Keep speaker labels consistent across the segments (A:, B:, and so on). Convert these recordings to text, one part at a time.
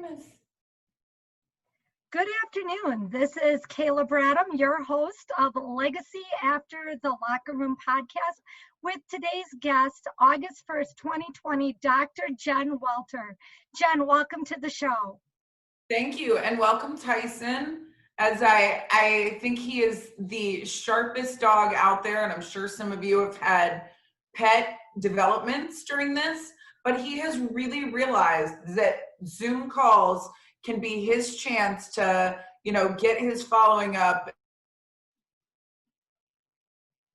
A: goodness.
B: Good afternoon. This is Kayla Bradham, your host of Legacy After the Locker Room podcast, with today's guest, August 1st, 2020, Dr. Jen Welter. Jen, welcome to the show.
A: Thank you, and welcome, Tyson. As I think he is the sharpest dog out there, and I'm sure some of you have had pet developments during this, but he has really realized that Zoom calls can be his chance to, get his following up.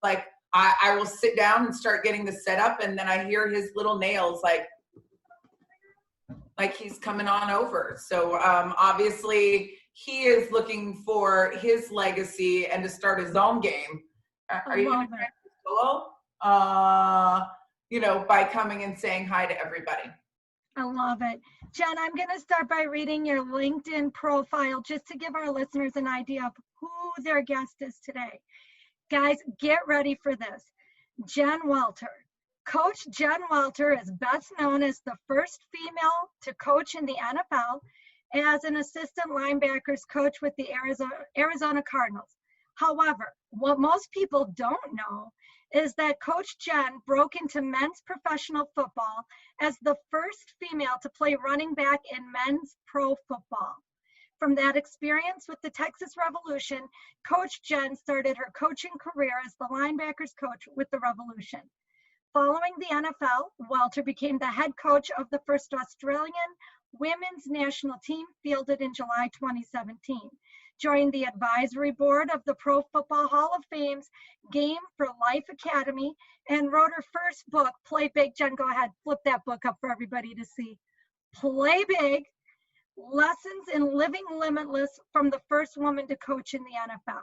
A: Like, I will sit down and start getting the setup, and then I hear his little nails like he's coming on over. So obviously he is looking for his legacy and to start his own game. Are you going to try solo? By coming and saying hi to everybody.
B: I love it. Jen, I'm going to start by reading your LinkedIn profile just to give our listeners an idea of who their guest is today. Guys, get ready for this. Jen Welter. Coach Jen Welter is best known as the first female to coach in the NFL as an assistant linebackers coach with the Arizona Cardinals. However, what most people don't know is that Coach Jen broke into men's professional football as the first female to play running back in men's pro football. From that experience with the Texas Revolution, Coach Jen started her coaching career as the linebackers coach with the Revolution. Following the NFL, Welter became the head coach of the first Australian women's national team fielded in July 2017. Joined the advisory board of the Pro Football Hall of Fame's Game for Life Academy, and wrote her first book, Play Big. Jen, go ahead, flip that book up for everybody to see. Play Big, Lessons in Living Limitless from the First Woman to Coach in the NFL.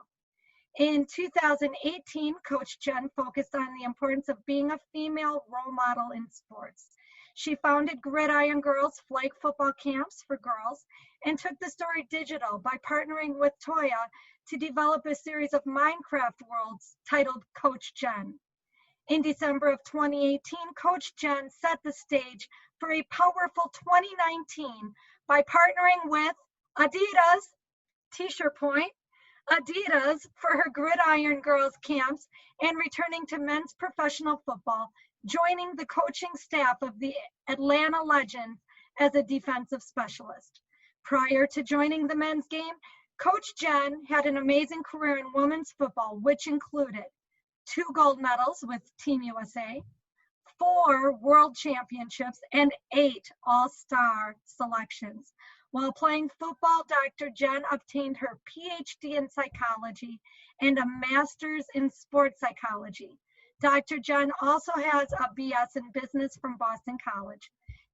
B: In 2018, Coach Jen focused on the importance of being a female role model in sports. She founded Gridiron Girls flag football camps for girls and took the story digital by partnering with Toya to develop a series of Minecraft worlds titled Coach Jen. In December of 2018, Coach Jen set the stage for a powerful 2019 by partnering with Adidas, T-shirt point, Adidas for her Gridiron Girls camps and returning to men's professional football, joining the coaching staff of the Atlanta Legends as a defensive specialist. Prior to joining the men's game, Coach Jen had an amazing career in women's football, which included 2 gold medals with Team USA, 4 world championships, and 8 all-star selections. While playing football, Dr. Jen obtained her PhD in psychology and a master's in sports psychology. Dr. Jen also has a BS in business from Boston College.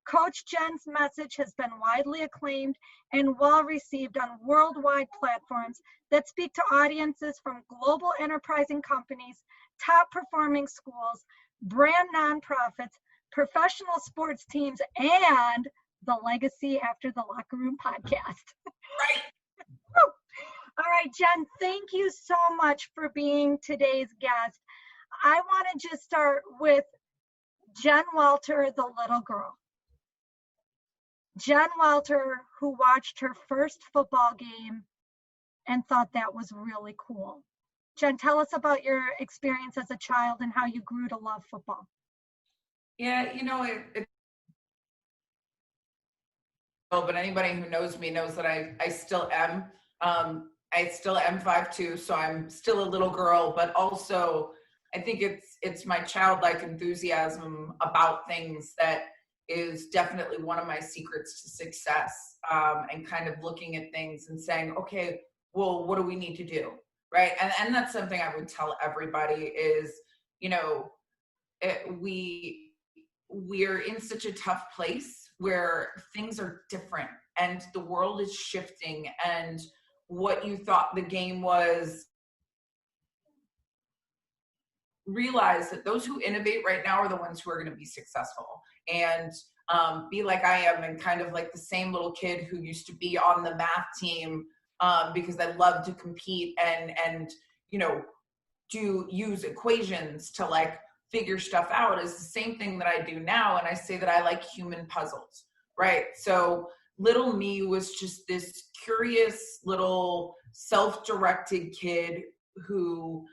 B: Coach Jen's message has been widely acclaimed and well received on worldwide platforms that speak to audiences from global enterprising companies, top performing schools, brand nonprofits, professional sports teams, and the Legacy After the Locker Room podcast.
A: Right.
B: All right, Jen, thank you so much for being today's guest. I want to just start with Jen Welter, the little girl. Jen Welter, who watched her first football game and thought that was really cool. Jen, tell us about your experience as a child and how you grew to love football.
A: Yeah, but anybody who knows me knows that I still am. I still am 5'2", so I'm still a little girl, but also I think it's my childlike enthusiasm about things that is definitely one of my secrets to success, and kind of looking at things and saying, okay, well, what do we need to do, right? And that's something I would tell everybody is, we're in such a tough place where things are different and the world is shifting, and what you thought the game was, realize that those who innovate right now are the ones who are going to be successful, and be like I am, and kind of like the same little kid who used to be on the math team because I love to compete and use equations to like figure stuff out, is the same thing that I do now. And I say that I like human puzzles, right? So little me was just this curious little self-directed kid who,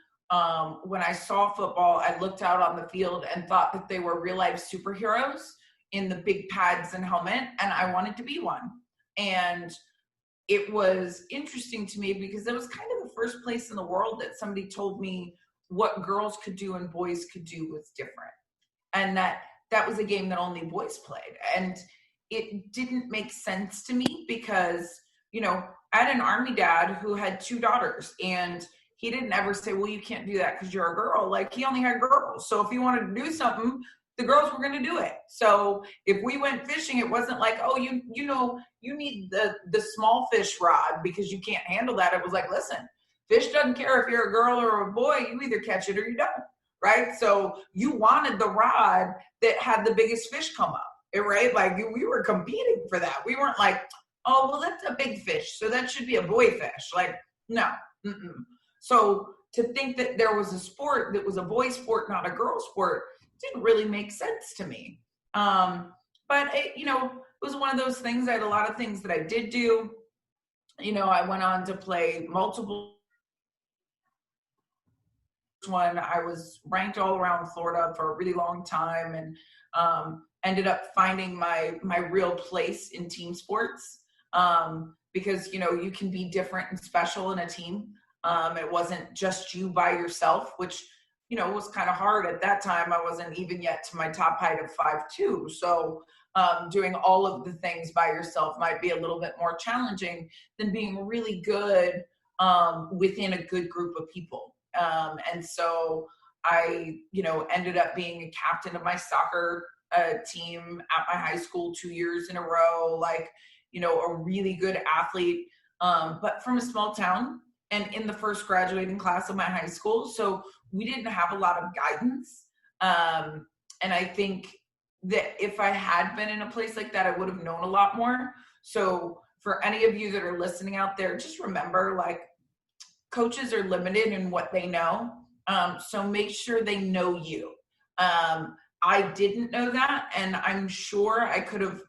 A: when I saw football, I looked out on the field and thought that they were real life superheroes in the big pads and helmet, and I wanted to be one. And it was interesting to me because it was kind of the first place in the world that somebody told me what girls could do and boys could do was different. And that was a game that only boys played. And it didn't make sense to me because, you know, I had an Army dad who had 2 daughters, and he didn't ever say, well, you can't do that because you're a girl. Like, he only had girls. So if he wanted to do something, the girls were going to do it. So if we went fishing, it wasn't like, oh, you know, you need the small fish rod because you can't handle that. It was like, listen, fish doesn't care if you're a girl or a boy. You either catch it or you don't, right? So you wanted the rod that had the biggest fish come up, right? Like, we were competing for that. We weren't like, oh, well, that's a big fish, so that should be a boy fish. Like, no. Mm-mm. So to think that there was a sport that was a boy sport, not a girl sport, didn't really make sense to me. But it, you know, it was one of those things. I had a lot of things that I did do. You know, I went on to play multiple. One, I was ranked all around Florida for a really long time, and ended up finding my real place in team sports, because, you know, you can be different and special in a team. It wasn't just you by yourself, which, you know, was kind of hard at that time. I wasn't even yet to my top height of 5'2". So doing all of the things by yourself might be a little bit more challenging than being really good within a good group of people. And so I, you know, ended up being a captain of my soccer team at my high school 2 years in a row, like, you know, a really good athlete, but from a small town and in the first graduating class of my high school. So we didn't have a lot of guidance. And I think that if I had been in a place like that, I would have known a lot more. So for any of you that are listening out there, just remember, like, coaches are limited in what they know. So make sure they know you. I didn't know that. And I'm sure I could have,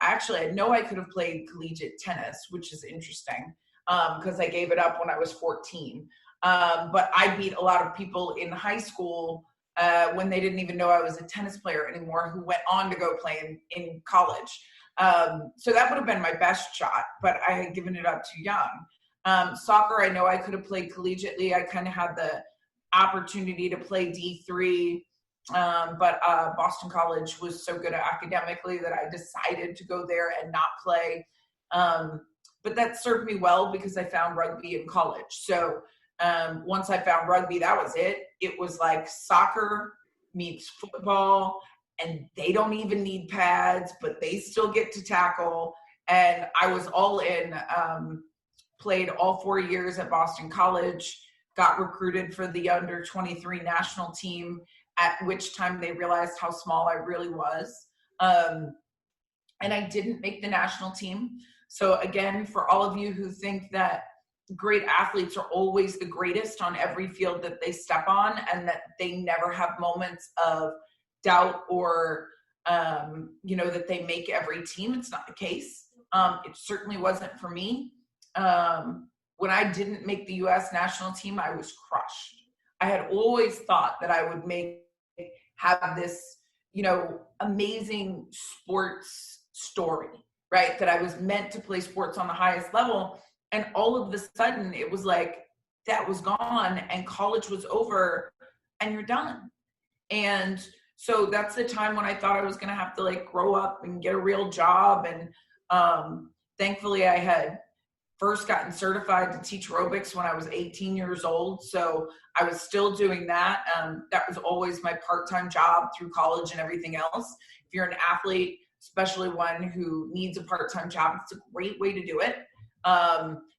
A: actually, I know I could have played collegiate tennis, which is interesting, because I gave it up when I was 14. But I beat a lot of people in high school when they didn't even know I was a tennis player anymore, who went on to go play in college. So that would have been my best shot, but I had given it up too young. Soccer, I know I could have played collegiately. I kind of had the opportunity to play D3, but Boston College was so good academically that I decided to go there and not play. But that served me well because I found rugby in college. So once I found rugby, that was it. It was like soccer meets football, and they don't even need pads, but they still get to tackle. And I was all in. Played all 4 years at Boston College, got recruited for the under 23 national team, at which time they realized how small I really was. And I didn't make the national team. So again, for all of you who think that great athletes are always the greatest on every field that they step on, and that they never have moments of doubt or, you know, that they make every team, it's not the case. It certainly wasn't for me. When I didn't make the U.S. national team, I was crushed. I had always thought that I would have this, you know, amazing sports story, right? That I was meant to play sports on the highest level. And all of a sudden it was like, that was gone and college was over and you're done. And so that's the time when I thought I was going to have to, like, grow up and get a real job. And thankfully I had first gotten certified to teach aerobics when I was 18 years old. So I was still doing that. That was always my part-time job through college and everything else. If you're an athlete, especially one who needs a part-time job, it's a great way to do it,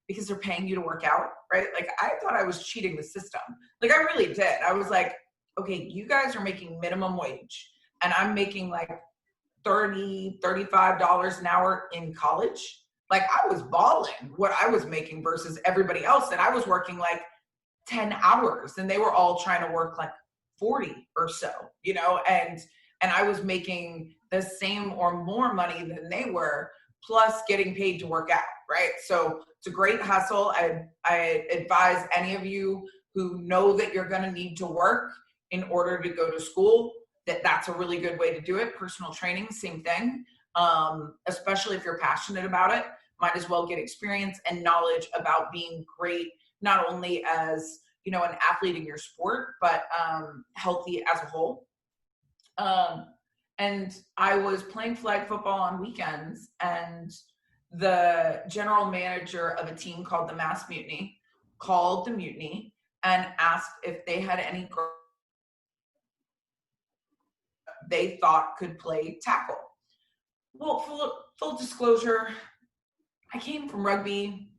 A: because they're paying you to work out, right? Like, I thought I was cheating the system. Like, I really did. I was like, okay, you guys are making minimum wage and I'm making like $30, $35 an hour in college. Like, I was balling what I was making versus everybody else. And I was working like 10 hours and they were all trying to work like 40 or so, you know, and I was making the same or more money than they were, plus getting paid to work out, right? So it's a great hustle. I advise any of you who know that you're going to need to work in order to go to school, that's a really good way to do it. Personal training, same thing. Especially if you're passionate about it, might as well get experience and knowledge about being great, not only as, you know, an athlete in your sport, but healthy as a whole. And I was playing flag football on weekends, and the general manager of a team called the Mass Mutiny called the mutiny and asked if they had any girls they thought could play tackle. Well, full disclosure, I came from rugby.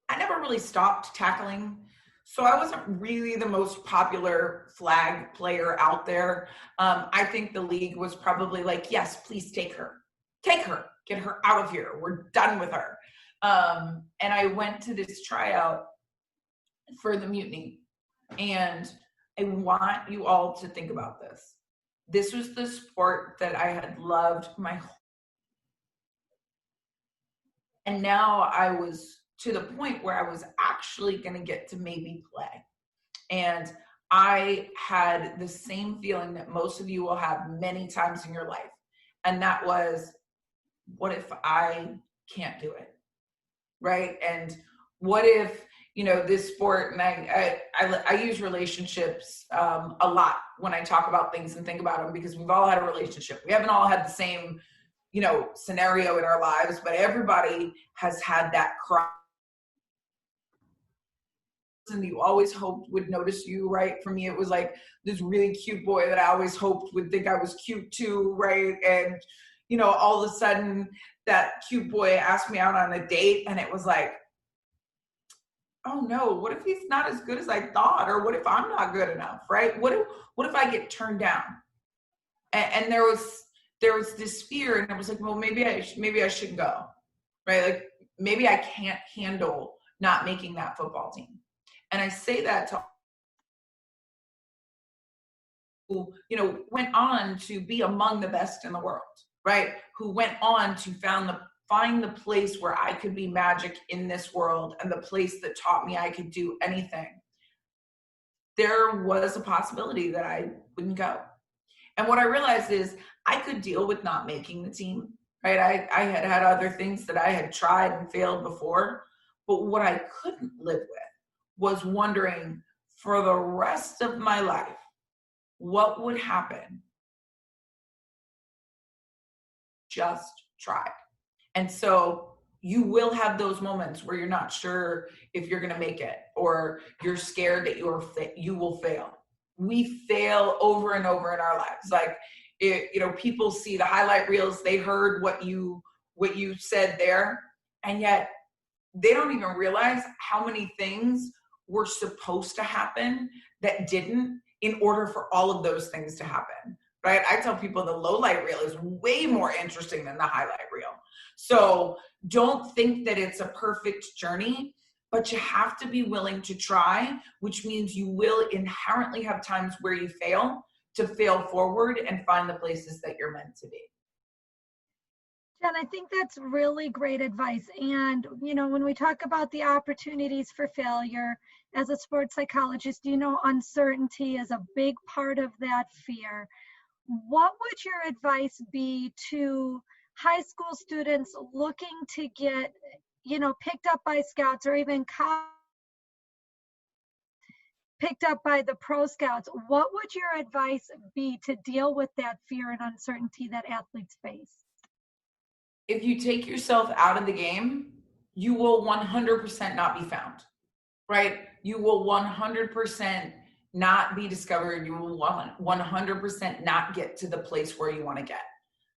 A: I never really stopped tackling, so I wasn't really the most popular flag player out there. I think the league was probably like, yes, please take her, get her out of here. We're done with her. And I went to this tryout for the mutiny, and I want you all to think about this. This was the sport that I had loved my whole, and now I was to the point where I was actually going to get to maybe play. And I had the same feeling that most of you will have many times in your life. And that was, what if I can't do it? Right? And what if, you know, this sport, and I use relationships a lot when I talk about things and think about them, because we've all had a relationship. We haven't all had the same, you know, scenario in our lives, but everybody has had that crush and you always hoped would notice you, right? For me, it was like this really cute boy that I always hoped would think I was cute too, right? And, you know, all of a sudden that cute boy asked me out on a date, and it was like, oh no, what if he's not as good as I thought? Or what if I'm not good enough, right? What if I get turned down? And there was this fear, and it was like, well, maybe I shouldn't go, right? Like maybe I can't handle not making that football team. And I say that to who, you know, went on to be among the best in the world, right? Who went on to find the place where I could be magic in this world, and the place that taught me I could do anything. There was a possibility that I wouldn't go. And what I realized is I could deal with not making the team, right? I had other things that I had tried and failed before, but what I couldn't live with was wondering for the rest of my life, what would happen? Just try. And so you will have those moments where you're not sure if you're going to make it, or you're scared that you will fail. We fail over and over in our lives. Like, you know, people see the highlight reels, they heard what you said there, and yet they don't even realize how many things were supposed to happen that didn't, in order for all of those things to happen, right? I tell people the low light reel is way more interesting than the highlight reel. So don't think that it's a perfect journey, but you have to be willing to try, which means you will inherently have times where you fail, to fail forward and find the places that you're meant to be.
B: Jen, I think that's really great advice. And, you know, when we talk about the opportunities for failure, as a sports psychologist, you know, uncertainty is a big part of that fear. What would your advice be to high school students looking to get, you know, picked up by scouts, or even picked up by the pro scouts? What would your advice be to deal with that fear and uncertainty that athletes face?
A: If you take yourself out of the game, you will 100% not be found, right? You will 100% not be discovered. You will 100% not get to the place where you want to get.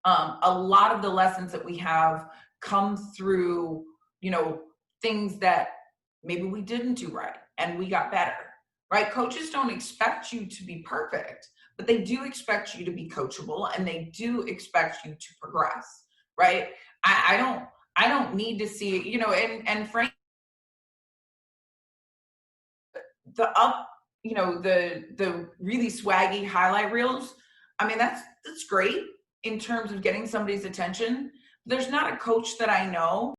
A: A lot of the lessons that we have come through, you know, things that maybe we didn't do right and we got better, right? Coaches don't expect you to be perfect, but they do expect you to be coachable, and they do expect you to progress, right? I don't need to see, you know, and frankly, the really swaggy highlight reels, I mean, that's great in terms of getting somebody's attention, There's not a coach that I know